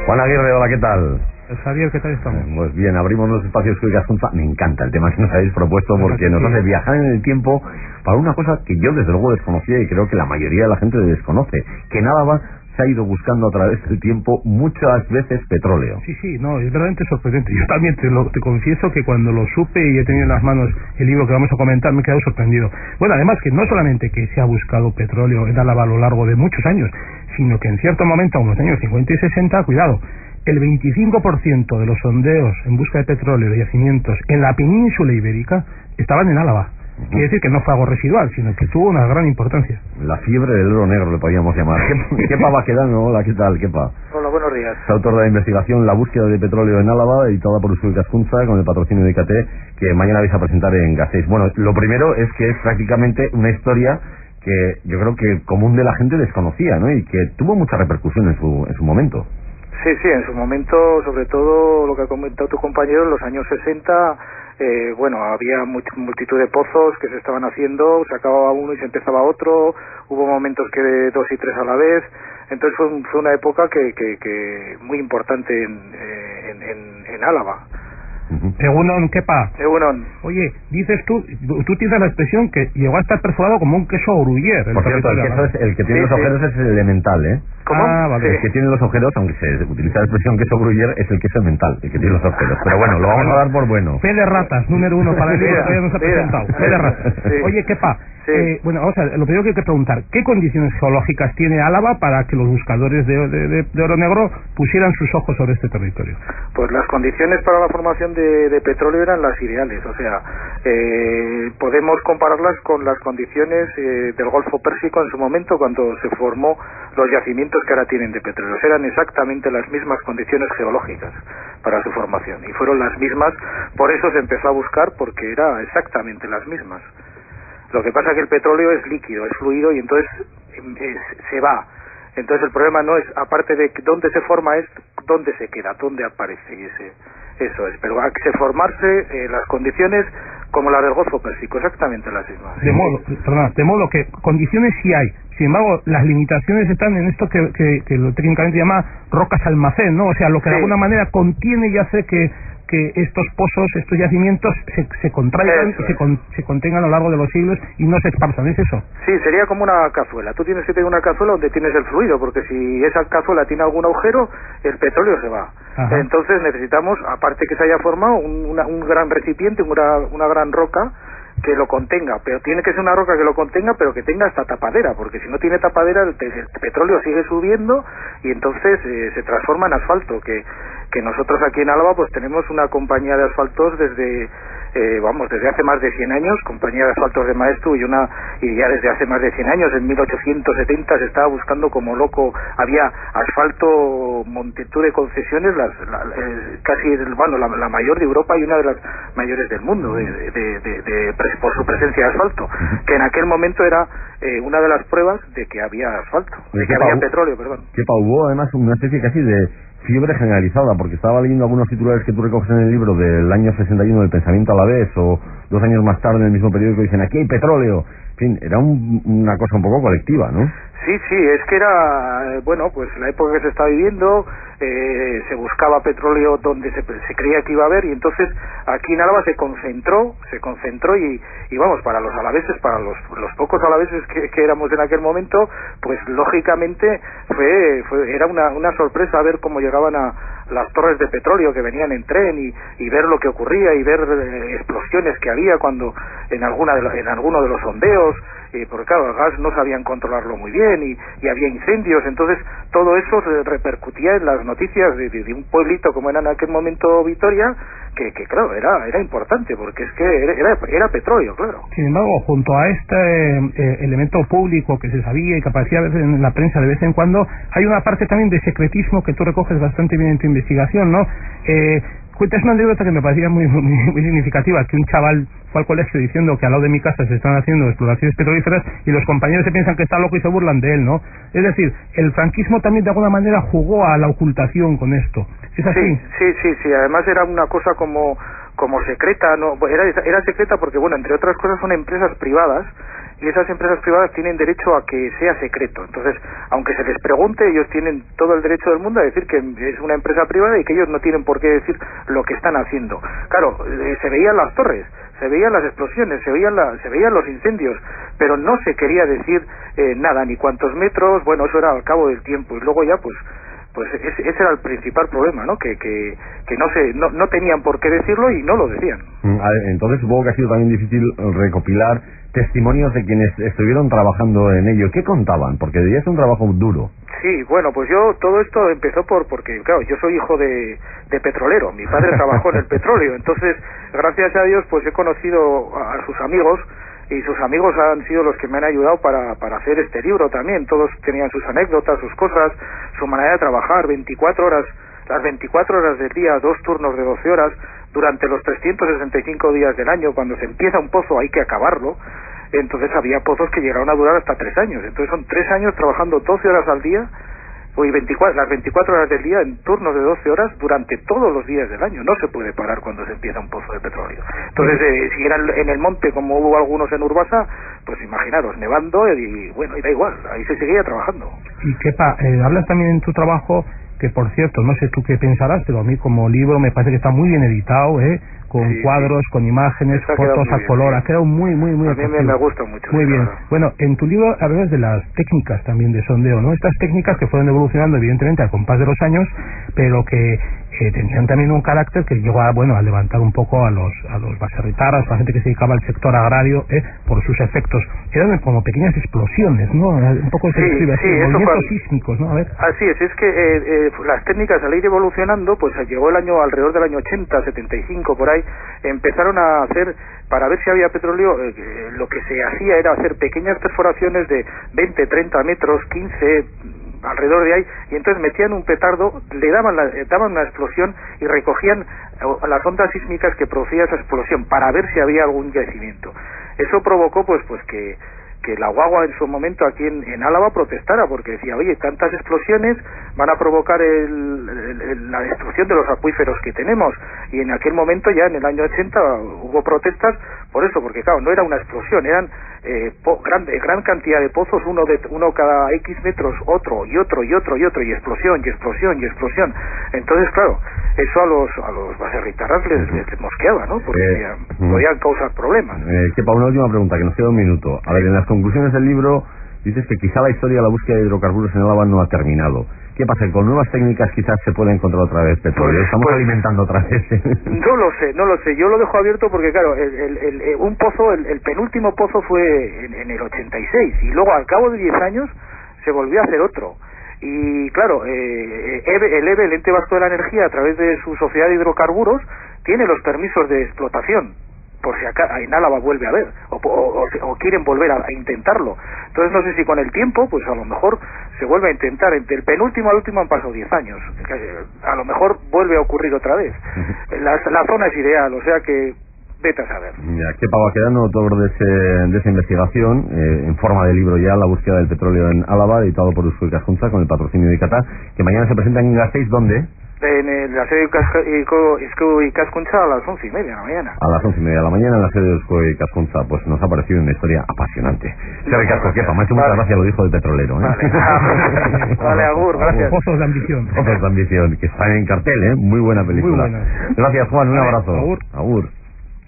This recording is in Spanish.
Juan Aguirre, hola, ¿qué tal? Javier, ¿qué tal estamos? Pues bien, abrimos los espacios que Gasunza. Me encanta el tema que nos habéis propuesto porque nos hace viajar en el tiempo para una cosa que yo desde luego desconocía y creo que la mayoría de la gente desconoce, que en Álava se ha ido buscando a través del tiempo muchas veces petróleo. Sí, no, es verdaderamente sorprendente. Yo también te confieso que cuando lo supe y he tenido en las manos el libro que vamos a comentar, me he quedado sorprendido. Bueno, además que no solamente que se ha buscado petróleo en Álava a lo largo de muchos años, sino que en cierto momento, en los años 50 y 60, cuidado, el 25% de los sondeos en busca de petróleo de yacimientos en la península ibérica estaban en Álava. Quiere decir que no fue algo residual, sino que tuvo una gran importancia. La fiebre del oro negro le podríamos llamar. Kepa Baquedano, hola, ¿qué tal, Kepa? Hola, buenos días. Es autor de la investigación La búsqueda de petróleo en Álava, editada por Usul Gascunza, con el patrocinio de IKT, que mañana vais a presentar en Gasteiz. Bueno, lo primero es que es prácticamente una historia que yo creo que común de la gente desconocía, ¿no? Y que tuvo mucha repercusión en su momento. Sí, en su momento, sobre todo lo que ha comentado tu compañero, en los años 60, había multitud de pozos que se estaban haciendo, se acababa uno y se empezaba otro, hubo momentos que de 2 y 3 a la vez, entonces fue una época que muy importante en Álava. Egunon, Kepa. Egunon. Oye, dices tú tienes la expresión que llegó a estar perforado como un queso gruyère. Por cierto, el queso el que tiene los agujeros es el elemental, ¿eh? ¿Cómo? Vale. El que tiene los agujeros, aunque se utiliza la expresión queso gruyère, es el queso elemental, el que tiene los agujeros. Pero bueno, lo vamos a dar por bueno. Fe de ratas, número 1 para el libro que todavía no se ha presentado. Fe de ratas. Sí. Oye, Kepa, vamos a ver, lo primero que hay que preguntar, ¿qué condiciones geológicas tiene Álava para que los buscadores de oro negro pusieran sus ojos sobre este territorio? Pues las condiciones para la formación de petróleo eran las ideales, o sea, podemos compararlas con las condiciones del Golfo Pérsico en su momento cuando se formó los yacimientos que ahora tienen de petróleo. Eran exactamente las mismas condiciones geológicas para su formación y fueron las mismas, por eso se empezó a buscar porque era exactamente las mismas. Lo que pasa es que el petróleo es líquido, es fluido y entonces se va. Entonces el problema no es, aparte de dónde se forma, es dónde se queda, dónde aparece y eso es. Pero hay que formarse las condiciones como las del Golfo Pérsico, exactamente las mismas. De modo que condiciones sí hay. Sin embargo, las limitaciones están en esto que lo técnicamente llama rocas almacén, ¿no? O sea, lo que de alguna manera contiene y hace que estos pozos, estos yacimientos se contraigan y se contengan a lo largo de los siglos y no se esparzan, ¿es eso? Sí, sería como una cazuela. Tú tienes que tener una cazuela donde tienes el fluido, porque si esa cazuela tiene algún agujero, el petróleo se va. Ajá. Entonces necesitamos, aparte que se haya formado, un gran recipiente, una gran roca que lo contenga, pero tiene que ser una roca que lo contenga, pero que tenga hasta tapadera, porque si no tiene tapadera el petróleo sigue subiendo y entonces se transforma en asfalto, que nosotros aquí en Álava pues tenemos una compañía de asfaltos desde hace más de 100 años, compañía de asfaltos de Maestu, y ya desde hace más de 100 años, en 1870 se estaba buscando como loco, había asfalto, multitud de concesiones, la mayor de Europa y una de las mayores del mundo, por su presencia de asfalto, que en aquel momento era una de las pruebas de que había asfalto, de que había petróleo, perdón. Que hubo además una especie casi de fiebre generalizada, porque estaba leyendo algunos titulares que tú recoges en el libro del año 61 del Pensamiento Alavés, o 2 años más tarde en el mismo periódico dicen aquí hay petróleo. En fin, era una cosa un poco colectiva, ¿no? Sí, es que era, pues la época que se está viviendo, se buscaba petróleo donde se creía que iba a haber, y entonces aquí en Álava se concentró y vamos, para los alaveses, para los pocos alaveses que éramos en aquel momento, pues lógicamente era una sorpresa ver cómo llegaban a las torres de petróleo que venían en tren y ver lo que ocurría y ver explosiones que había cuando en alguno de los sondeos, porque claro, el gas no sabían controlarlo muy bien y había incendios, entonces todo eso repercutía en las noticias de un pueblito como era en aquel momento Vitoria, que claro, era importante porque es que era petróleo, claro. Sin embargo, junto a este elemento público que se sabía y que aparecía a veces en la prensa de vez en cuando, hay una parte también de secretismo que tú recoges bastante bien en tu investigación, ¿no? Cuentas una anécdota que me parecía muy significativa, que un chaval fue al colegio diciendo que al lado de mi casa se están haciendo exploraciones petrolíferas y los compañeros se piensan que está loco y se burlan de él, ¿no? Es decir, el franquismo también de alguna manera jugó a la ocultación con esto. ¿Es así? Sí, además era una cosa como secreta, no, era secreta porque, entre otras cosas son empresas privadas y esas empresas privadas tienen derecho a que sea secreto. Entonces, aunque se les pregunte, ellos tienen todo el derecho del mundo a decir que es una empresa privada y que ellos no tienen por qué decir lo que están haciendo. Claro, se veían las torres, se veían las explosiones, se veían los incendios, pero no se quería decir nada, ni cuántos metros. Bueno, eso era al cabo del tiempo, y luego ya pues ese era el principal problema, ¿no? Que no tenían por qué decirlo y no lo decían. Entonces supongo que ha sido también difícil recopilar testimonios de quienes estuvieron trabajando en ello. ¿Qué contaban? Porque debía ser un trabajo duro. Sí, bueno, pues todo esto empezó porque, claro, yo soy hijo de petrolero, mi padre trabajó en el petróleo, entonces, gracias a Dios, pues he conocido a sus amigos, y sus amigos han sido los que me han ayudado para hacer este libro también. Todos tenían sus anécdotas, sus cosas, su manera de trabajar, 24 horas, las 24 horas del día, 2 turnos de 12 horas, durante los 365 días del año. Cuando se empieza un pozo hay que acabarlo. Entonces había pozos que llegaron a durar hasta 3 años. Entonces son 3 años trabajando 12 horas al día, las 24 horas del día en turnos de 12 horas durante todos los días del año. No se puede parar cuando se empieza un pozo de petróleo. Entonces, si era en el monte, como hubo algunos en Urbasa, pues imaginaros, nevando, y bueno, y da igual, ahí se seguía trabajando. Y Kepa, hablas también en tu trabajo, que por cierto, no sé tú qué pensarás, pero a mí como libro me parece que está muy bien editado, con cuadros, con imágenes, fotos a color, ha quedado muy a mí me gusta mucho. Muy bien. Claro. Bueno, en tu libro hablas de las técnicas también de sondeo, ¿no? Estas técnicas que fueron evolucionando evidentemente al compás de los años, pero que tenían también un carácter que llegó a levantar un poco a los baserritarras, a la gente que se dedicaba al sector agrario, por sus efectos. Eran como pequeñas explosiones, ¿no? Un poco se describe así, movimientos sísmicos, ¿no? A ver. Así es que las técnicas al ir evolucionando, pues llegó alrededor del año 80, 75, por ahí, empezaron a hacer, para ver si había petróleo, lo que se hacía era hacer pequeñas perforaciones de 20, 30 metros, 15, alrededor de ahí, y entonces metían un petardo, le daban una explosión y recogían las ondas sísmicas que producía esa explosión para ver si había algún yacimiento. Eso provocó pues que la Guagua en su momento aquí en Álava protestara, porque decía, oye, tantas explosiones van a provocar la destrucción de los acuíferos que tenemos. Y en aquel momento, ya en el año 80, hubo protestas por eso, porque claro, no era una explosión, eran gran cantidad de pozos, uno cada X metros, otro, y explosión. Entonces, claro, eso a los baserritarras les mosqueaba, ¿no? Porque podían causar problemas. Kepa, una última pregunta, que nos queda un minuto. A ver, en las conclusiones del libro dices que quizá la historia de la búsqueda de hidrocarburos en Álava no ha terminado. ¿Qué pasa? ¿Con nuevas técnicas quizás se puede encontrar otra vez petróleo? Estamos alimentando otra vez. No lo sé. Yo lo dejo abierto porque, claro, un pozo, el penúltimo pozo fue en el 86, y luego al cabo de 10 años se volvió a hacer otro. Y claro, el Ente Vasco de la Energía, a través de su sociedad de hidrocarburos, tiene los permisos de explotación, por si acá en Álava vuelve a haber, o quieren volver a intentarlo. Entonces no sé si con el tiempo, pues a lo mejor se vuelve a intentar. Entre el penúltimo al último han pasado 10 años. A lo mejor vuelve a ocurrir otra vez. La zona es ideal, o sea que vete a saber. Ya, Kepa Baquedano, autor de esa investigación, en forma de libro ya, La búsqueda del petróleo en Álava, editado por Eusko Ikaskuntza, con el patrocinio de Icata, que mañana se presenta en Gasteiz, ¿dónde? En la sede de Eusko Ikaskuntza a las 11:30 de la mañana. A las 11:30 de la mañana en la sede de Eusko Ikaskuntza. Pues nos ha parecido una historia apasionante. Kepa, me ha hecho muchas gracias, lo dijo de petrolero. Vale, agur, gracias. Pozos de ambición. Pozos de ambición, que están en cartel, muy buena película. Muy buena. Gracias, Juan, un abrazo. Agur.